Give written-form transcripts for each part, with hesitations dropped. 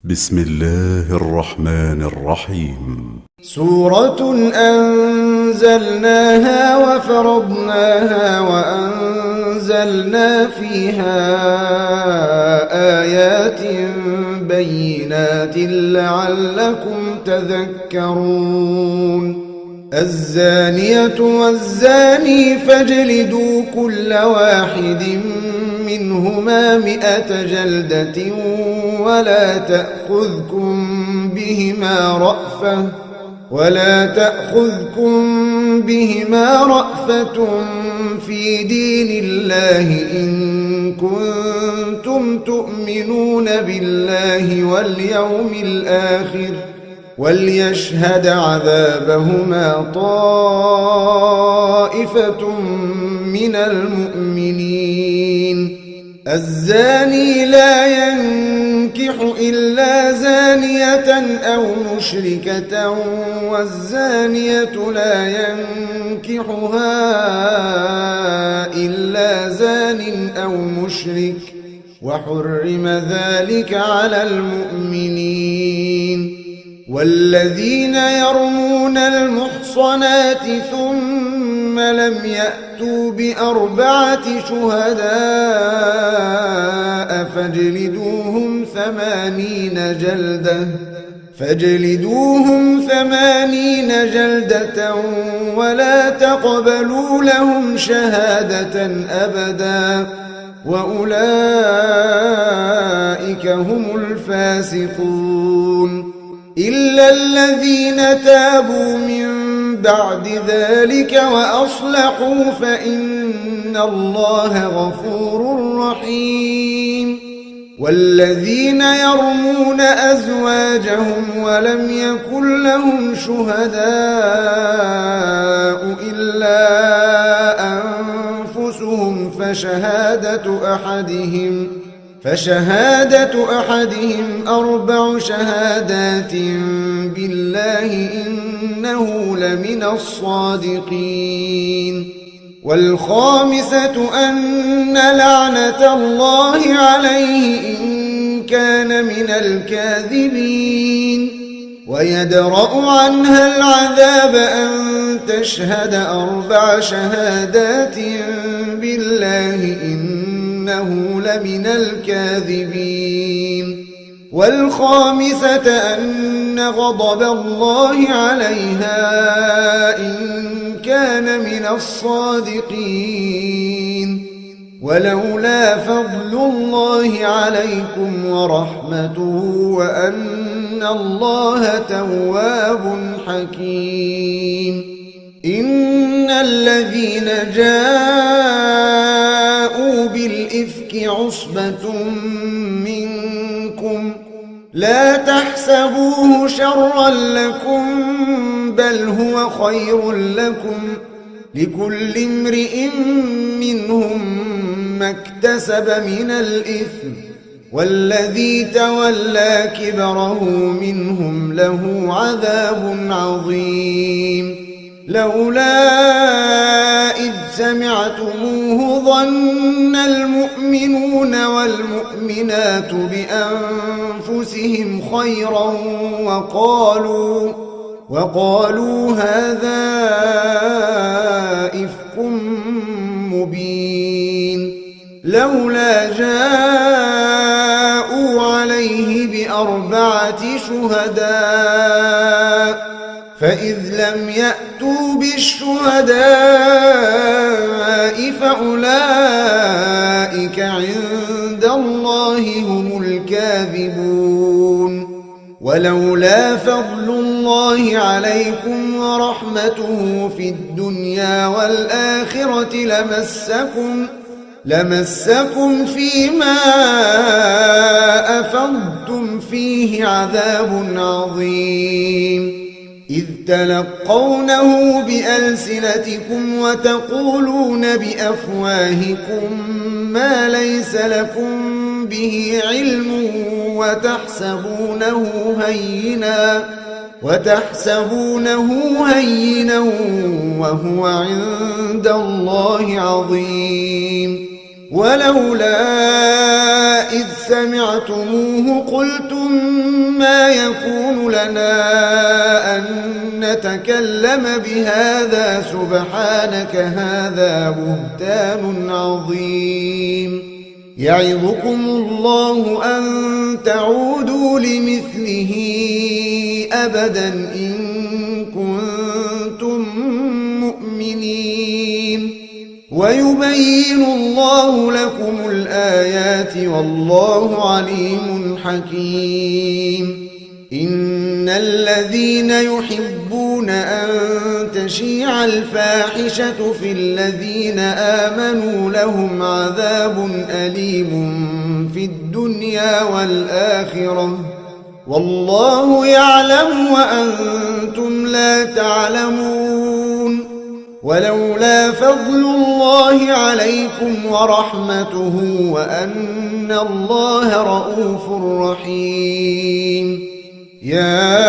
بسم الله الرحمن الرحيم. سورة أنزلناها وفرضناها وأنزلنا فيها آيات بينات لعلكم تذكرون. الزانية والزاني فاجلدوا كل واحد منهما 100 جلدة ولا تأخذكم بهما رأفة في دين الله إن كنتم تؤمنون بالله واليوم الآخر وليشهد عذابهما طائفة من المؤمنين. الزاني لا ينكح إلا زانية أو مشركة والزانية لا ينكحها إلا زان أو مشرك وحرم ذلك على المؤمنين. والذين يرمون المحصنات ثم لم يأتوا ب4 شهداء فاجلدوهم 80 جلدة ولا تقبلوا لهم شهادة أبدا وأولئك هم الفاسقون. إلا الذين تابوا من بعد ذلك وأصلحوا فإن الله غفور رحيم. والذين يرمون أزواجهم ولم يكن لهم شهداء إلا أنفسهم فشهادة أحدهم 4 شهادات بالله إنه لمن الصادقين. والخامسة أن لعنة الله عليه إن كان من الكاذبين. ويدرأ عنها العذاب أن تشهد 4 شهادات بالله إنه لمن الكاذبين. والخامسة أن غضب الله عليها إن كان من الصادقين. ولولا فضل الله عليكم ورحمته وأن الله تواب حكيم. إن الذين جاءوا بالإفك عصبة منكم لا تحسبوه شرا لكم بل هو خير لكم لكل امرئ منهم ما اكتسب من الإثم والذي تولى كبره منهم له عذاب عظيم. لولا إذ سمعتموه ظن المؤمنون والمؤمنات بأنفسهم خيرا وقالوا هذا إفك مبين. لولا جاءوا عليه ب4 شهداء فإذ لم يأتوا بالشهداء فأولئك عند الله هم الكاذبون. ولولا فضل الله عليكم ورحمته في الدنيا والآخرة لمسكم فيما أفضتم فيه عذاب عظيم. إذ تلقونه بألسنتكم وتقولون بأفواهكم ما ليس لكم به علم وتحسبونه هينا وهو عند الله عظيم. ولولا إذ سمعتموه قلتم ما يكون لنا أن نتكلم بهذا سبحانك هذا بهتان عظيم يعظكم الله أن تعودوا لمثله أبدا إن كنتم مؤمنين ويبين الله لكم الآيات والله عليم حكيم إن الذين يحبون أن تشيع الفاحشة في الذين آمنوا لهم عذاب أليم في الدنيا والآخرة والله يعلم وأنتم لا تعلمون ولولا فضل الله عليكم ورحمته وأن الله رؤوف رحيم يا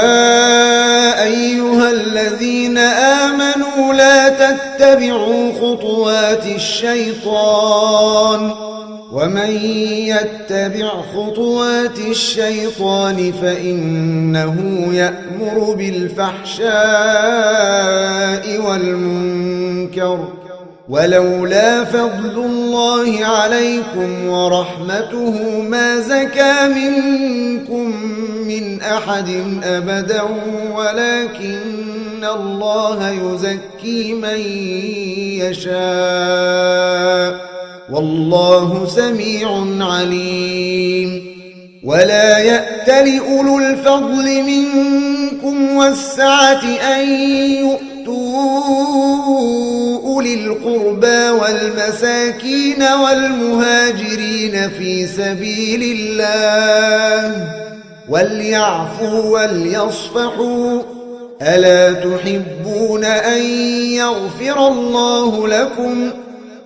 أيها الذين آمنوا لا تتبعوا خطوات الشيطان ومن يتبع خطوات الشيطان فإنه يأمر بالفحشاء والمنكر ولولا فضل الله عليكم ورحمته ما زكى منكم من أحد أبدا ولكن الله يزكي من يشاء والله سميع عليم ولا يأتل أولو الفضل منكم والسعة أن يؤتوا أولي القربى والمساكين والمهاجرين في سبيل الله وليعفوا وليصفحوا ألا تحبون أن يغفر الله لكم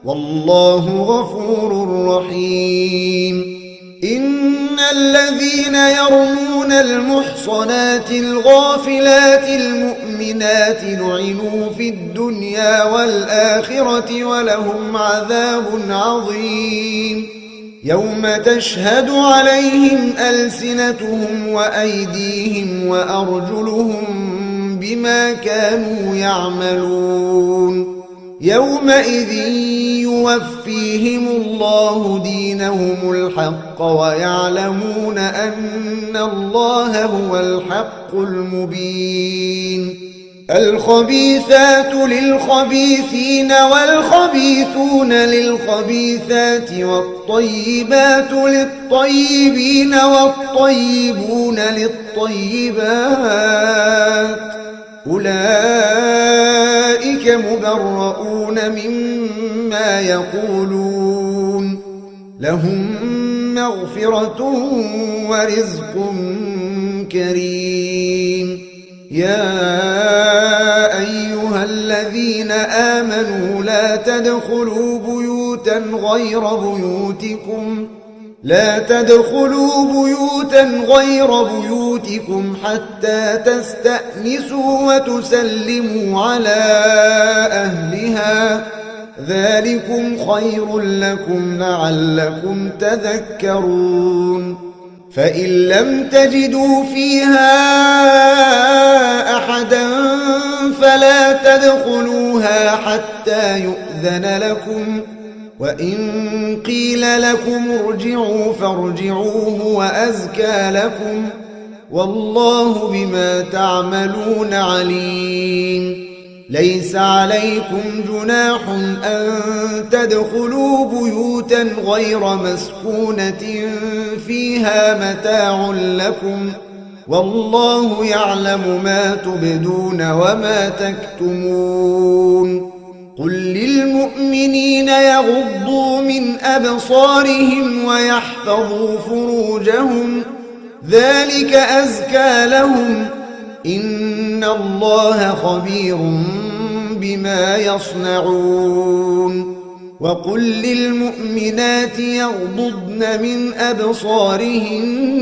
والله غفور رحيم إن الذين يرمون المحصنات الغافلات المؤمنات لعنوا في الدنيا والآخرة ولهم عذاب عظيم يوم تشهد عليهم ألسنتهم وأيديهم وأرجلهم بما كانوا يعملون يومئذ يوفيهم الله دينهم الحق ويعلمون أن الله هو الحق المبين الخبيثات للخبيثين والخبيثون للخبيثات والطيبات للطيبين والطيبون للطيبات أولئك مبرؤون مما يقولون لهم مغفرة ورزق كريم يا أيها الذين آمنوا لا تدخلوا بيوتا غير بيوتكم حتى تستأنسوا وتسلموا على أهلها ذلكم خير لكم لعلكم تذكرون فإن لم تجدوا فيها أحدا فلا تدخلوها حتى يؤذن لكم وإن قيل لكم ارجعوا فارجعوا هو أزكى لكم والله بما تعملون عليم ليس عليكم جناح أن تدخلوا بيوتا غير مسكونة فيها متاع لكم والله يعلم ما تبدون وما تكتمون قل للمؤمنين يغضوا من أبصارهم ويحفظوا فروجهم ذلك أزكى لهم إن الله خبير بما يصنعون وقل للمؤمنات يغضضن من أبصارهن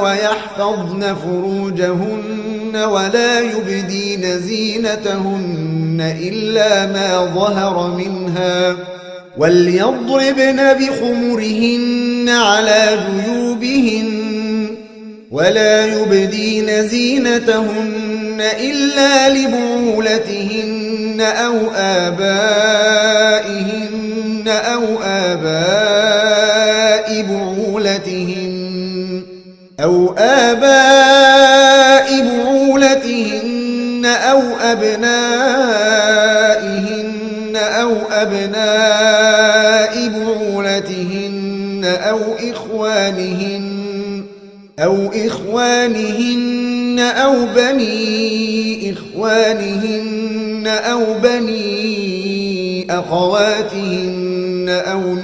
ويحفظن فروجهن ولا يبدين زينتهن إلا ما ظهر منها وليضربن بخمرهن على جيوبهن ولا يبدين زينتهن إلا لبعولتهن أو آبائهن أو آباء بعولتهن أو أبنائهن أو أبناء بعولتهن أو إخوانهن أو بني إخوانهن أو بني أخواتهن أو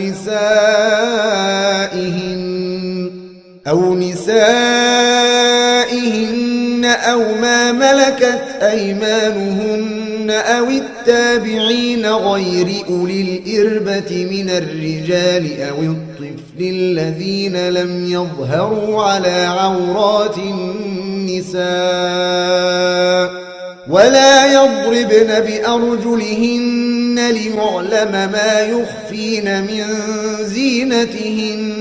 نسائهن أو ما ملكت أيمانهن أو التابعين غير أولي الإربة من الرجال أو الطفل الذين لم يظهروا على عورات النساء ولا يضربن بأرجلهن ليعلم ما يخفين من زينتهن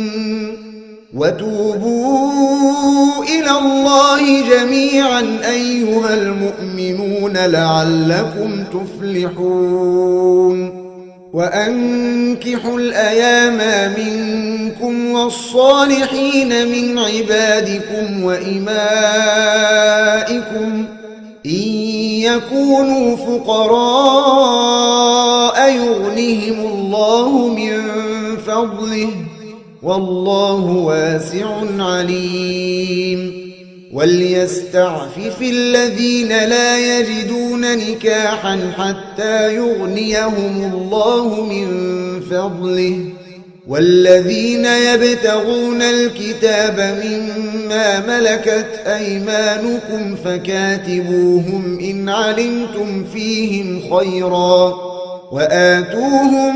وتوبوا إلى الله جميعا أيها المؤمنون لعلكم تفلحون وأنكحوا الأيام منكم والصالحين من عبادكم وإمائكم إن يكونوا فقراء يغنهم الله من فضله والله واسع عليم وليستعفف الذين لا يجدون نكاحا حتى يغنيهم الله من فضله والذين يبتغون الكتاب مما ملكت أيمانكم فكاتبوهم إن علمتم فيهم خيرا وآتوهم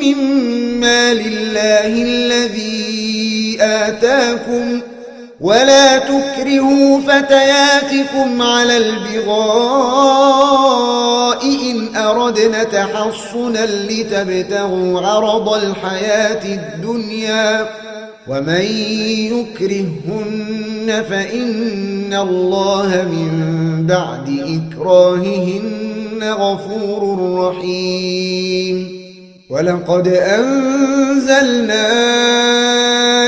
مما لله الذي آتاكم ولا تكرهوا فتياتكم على البغاء إن أردنا تحصنا لتبتغوا عرض الحياة الدنيا ومن يكرهن فإن الله من بعد إكراههن غفور رحيم ولقد أنزلنا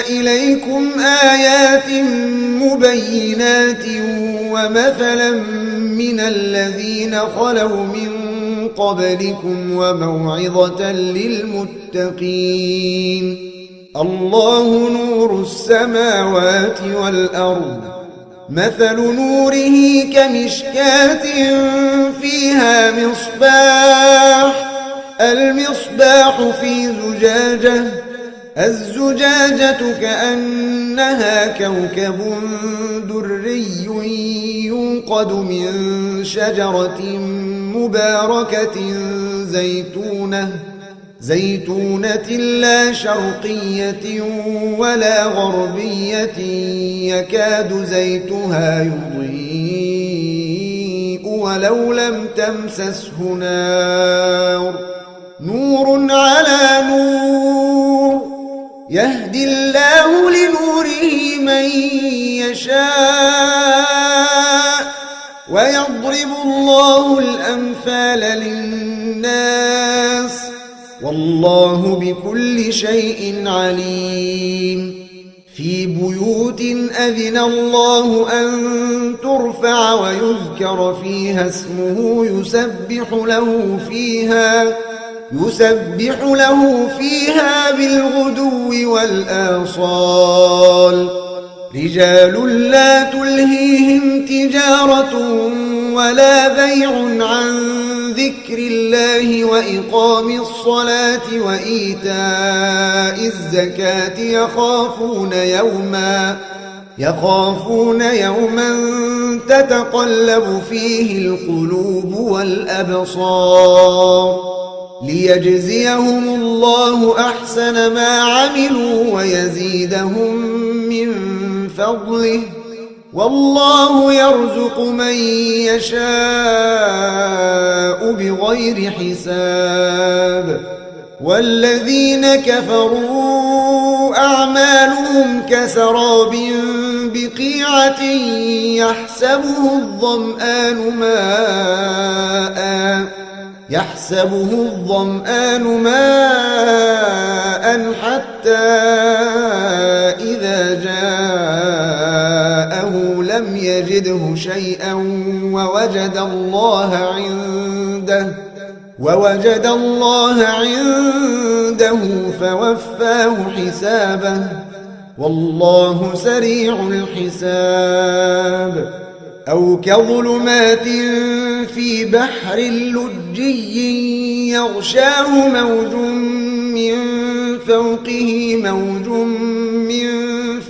إليكم آيات مبينات ومثلا من الذين خلوا من قبلكم وموعظة للمتقين الله نور السماوات والأرض مثل نوره كمشكاة فيها مصباح المصباح في زجاجة الزجاجة كأنها كوكب دري يوقد من شجرة مباركة زيتونة لا شرقية ولا غربية يكاد زيتها يضيء ولو لم تمسسه نار نور على نور يهدي الله لنوره من يشاء ويضرب الله الأمثال للناس والله بكل شيء عليم في بيوت أذن الله أن ترفع ويذكر فيها اسمه يسبح له فيها بالغدو والآصال رجال لا تلهيهم تجارة ولا بيع عن ذكر الله وإقام الصلاة وإيتاء الزكاة يخافون يوما تتقلب فيه القلوب والأبصار ليجزيهم الله أحسن ما عملوا ويزيدهم من فضله والله يرزق من يشاء بغير حساب والذين كفروا أعمالهم كسراب بقيعة يحسبه الظمآن ماء حتى إذا جاءه لم يجده شيئا ووجد الله عنده فوفاه حسابه والله سريع الحساب. أو كظلمات في بحر لجي يغشاه موج من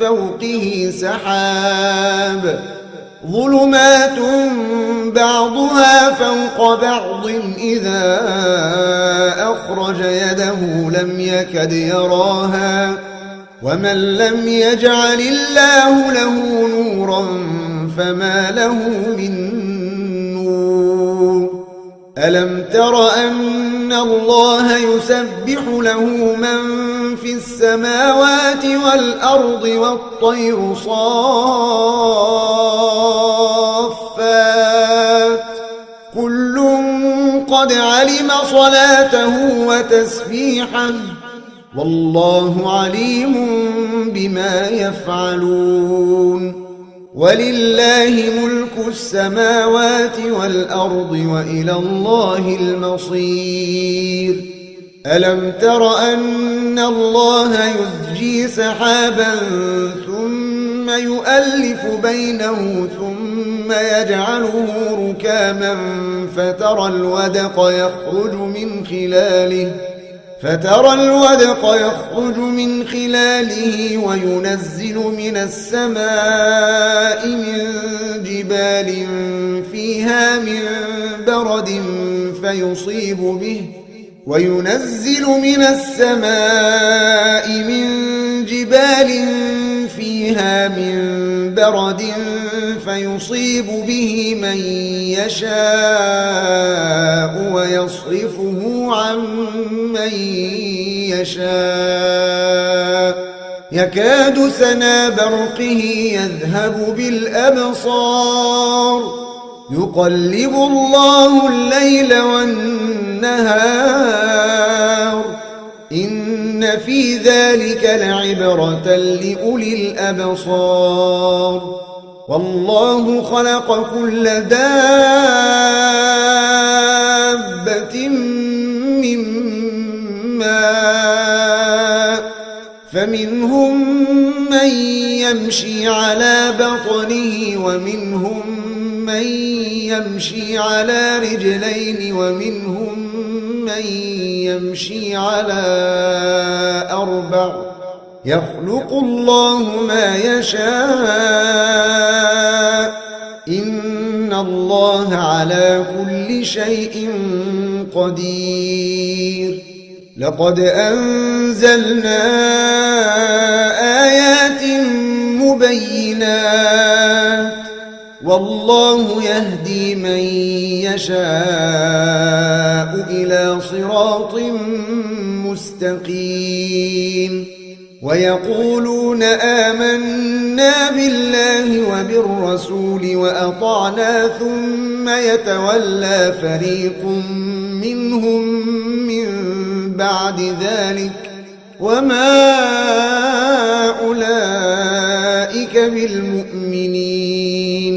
فوقه سحاب ظلمات بعضها فوق بعض إذا أخرج يده لم يكد يراها ومن لم يجعل الله له نورا فما له من نور. ألم تر أن الله يسبح له من في السماوات والأرض والطير صافات كل قد علم صلاته وتسبيحه والله عليم بما يفعلون. ولله ملك السماوات والأرض وإلى الله المصير. ألم تر أن الله يزجي سحابا ثم يؤلف بينه ثم يجعله ركاما فترى الودق يخرج من خلاله وينزل من السماء من جبال فيها من برد فيصيب به من يشاء ويصرفه عن من يشاء يكاد سنا برقه يذهب بالأبصار يقلب الله الليل والنهار إن في ذلك لعبرة لأولي الأبصار. والله خلق كل دابة من ماء فمنهم من يمشي على بطنه ومنهم من يمشي على رجلين ومنهم من يمشي على أربع يخلق الله ما يشاء إن الله على كل شيء قدير. لقد أنزلنا آيات مبينات والله يهدي من يشاء إلى صراط مستقيم. ويقولون آمنا بالله وبالرسول وأطعنا ثم يتولى فريق منهم من بعد ذلك وما أولئك بالمؤمنين.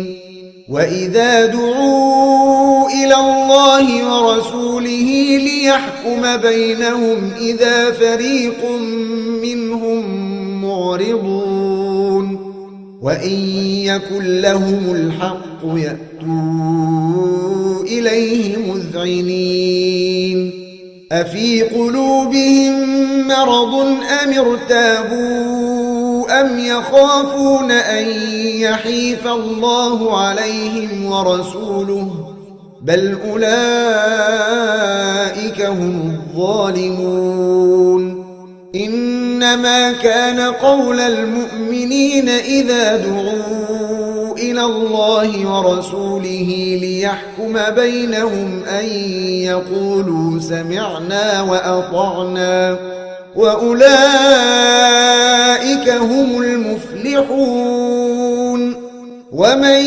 وإذا دعوا إلى الله ورسوله ليحكم بينهم إذا فريق منهم معرضون وإن يكن لهم الحق يأتوا إليه مذعنين. أفي قلوبهم مرض أم ارتابوا أم يخافون أن يحيف الله عليهم ورسوله بل أولئك هم الظالمون. إنما كان قول المؤمنين إذا دعوا إلى من الله ورسوله ليحكم بينهم أن يقولوا سمعنا وأطعنا وأولئك هم المفلحون ومن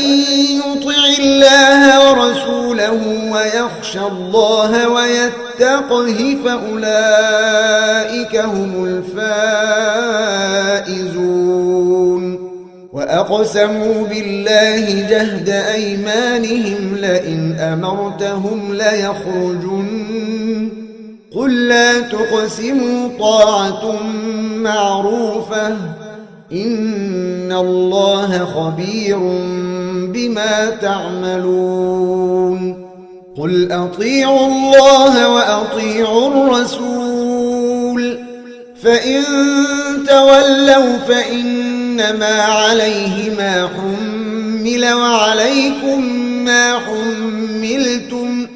يطع الله ورسوله ويخشى الله ويتقه فأولئك هم الفائزون وأقسموا بالله جهد أيمانهم لئن أمرتهم ليخرجن قل لا تقسموا طاعة معروفة إن الله خبير بما تعملون قل أطيعوا الله وأطيعوا الرسول فإن تولوا فإنما عليه ما حمل وعليكم ما حملتم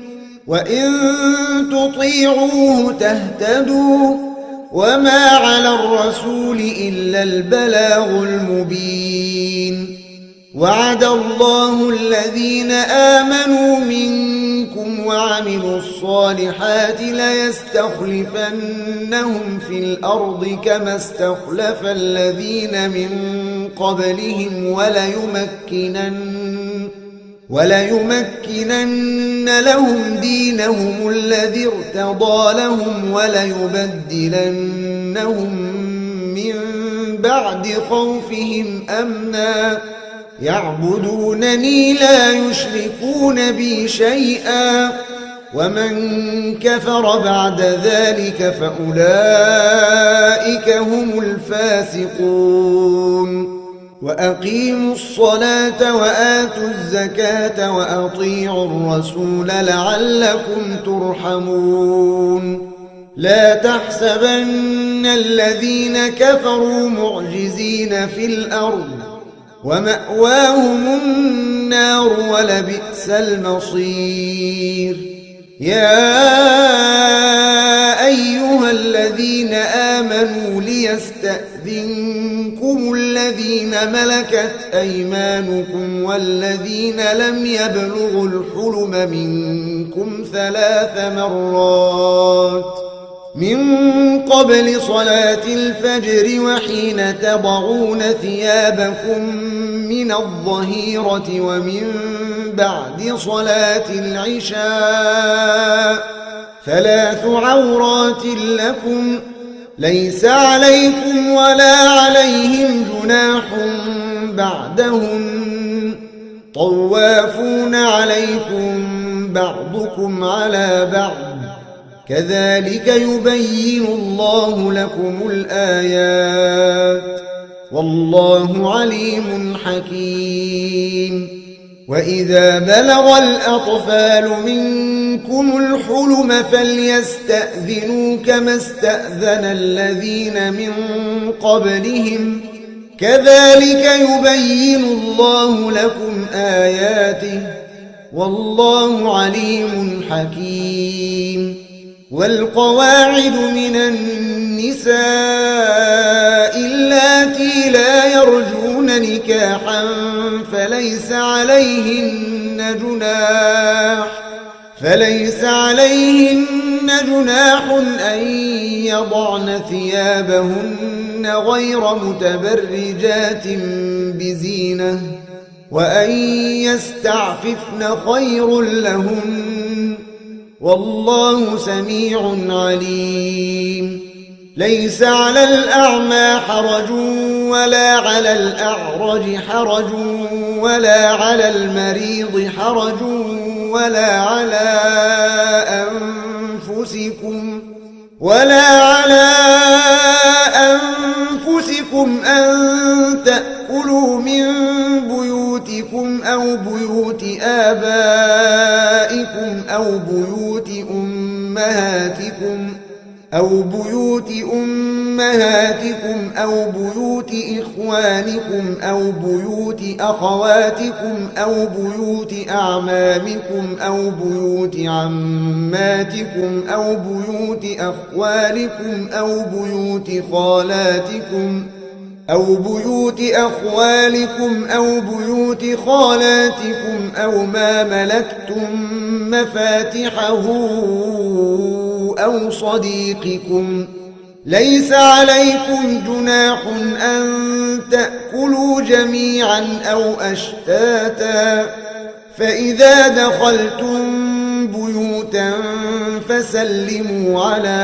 وإن تطيعوه تهتدوا وما على الرسول إلا البلاغ المبين وعد الله الذين آمنوا منكم وعملوا الصالحات ليستخلفنهم في الأرض كما استخلف الذين من قبلهم وليمكنن لهم دينهم الذي ارتضى لهم وليبدلنهم من بعد خوفهم أمنا يعبدونني لا يشركون بي شيئا ومن كفر بعد ذلك فأولئك هم الفاسقون وأقيموا الصلاة وآتوا الزكاة وأطيعوا الرسول لعلكم ترحمون لا تحسبن الذين كفروا معجزين في الأرض ومأواهم النار ولبئس المصير يا أيها الذين آمنوا ليستأذنكم الذين ملكت أيمانكم والذين لم يبلغوا الحلم منكم 3 مرات من قبل صلاة الفجر وحين تضعون ثيابكم من الظهيرة ومن بعد صلاة العشاء 3 عورات لكم ليس عليكم ولا عليهم جناح بعدهن طوافون عليكم بعضكم على بعض كذلك يبين الله لكم الآيات والله عليم حكيم وإذا بلغ الأطفال منكم الحلم فليستأذنوا كما استأذن الذين من قبلهم كذلك يبين الله لكم آياته والله عليم حكيم والقواعد من النساء اللاتي لا يرجون نكاحا فليس عليهن جناح أن يضعن ثيابهن غير متبرجات بزينة وأن يستعففن خير لهن والله سميع عليم ليس على الأعمى حرج ولا على الأعرج حرج ولا على المريض حرج ولا على أنفسكم أن تأكلوا من بيوتكم أو بيوت آبائكم أو بيوت أمهاتكم أو بيوت إخوانكم أو بيوت أخواتكم أو بيوت أعمامكم أو بيوت عماتكم أو بيوت أخوالكم أو بيوت خالاتكم أو بيوت أخوالكم أو بيوت خالاتكم أو ما ملكتم مفاتحه أو صديقكم. ليس عليكم جناح أن تأكلوا جميعا أو أشتاتا، فإذا دخلتم بيوتا فسلموا على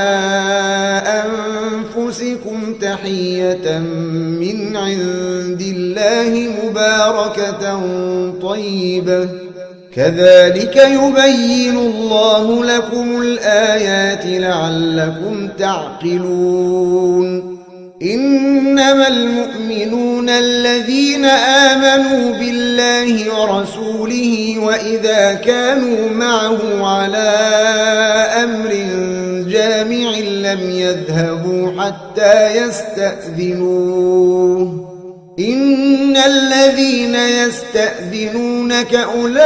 أنفسكم تحية من عند الله مباركة طيبة، كذلك يبين الله لكم الآيات لعلكم تعقلون. إنما المؤمنون الذين آمنوا بالله ورسوله وإذا كانوا معه على أمر جامع لم يذهبوا حتى يستأذنوه. إن الذين يستأذنونك أولئك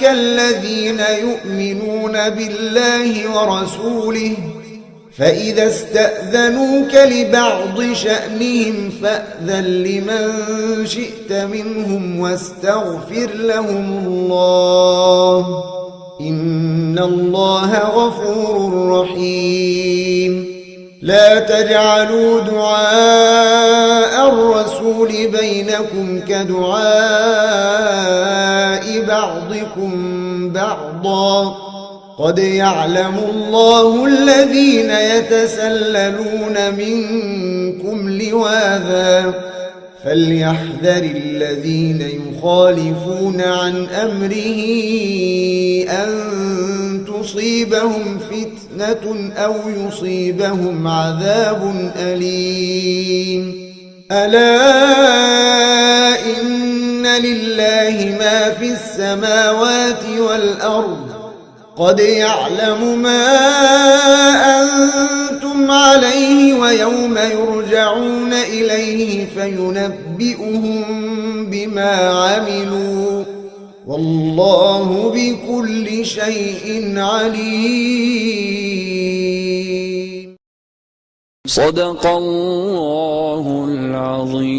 الذين يؤمنون بالله ورسوله، فإذا استأذنوك لبعض شأنهم فأذن لمن شئت منهم واستغفر لهم الله، إن الله غفور رحيم. لا تجعلوا دعاء الرسول بينكم كدعاء بعضكم بعضا، قد يعلم الله الذين يتسللون منكم لواذا، فليحذر الذين يخالفون عن أمره أن تصيبهم فتنة أو يصيبهم عذاب أليم. ألا إن لله ما في السماوات والأرض، قد يعلم ما أنتم عليه ويوم يرجعون إليه فينبئهم بما عملوا، والله بكل شيء عليم. صدق الله العظيم.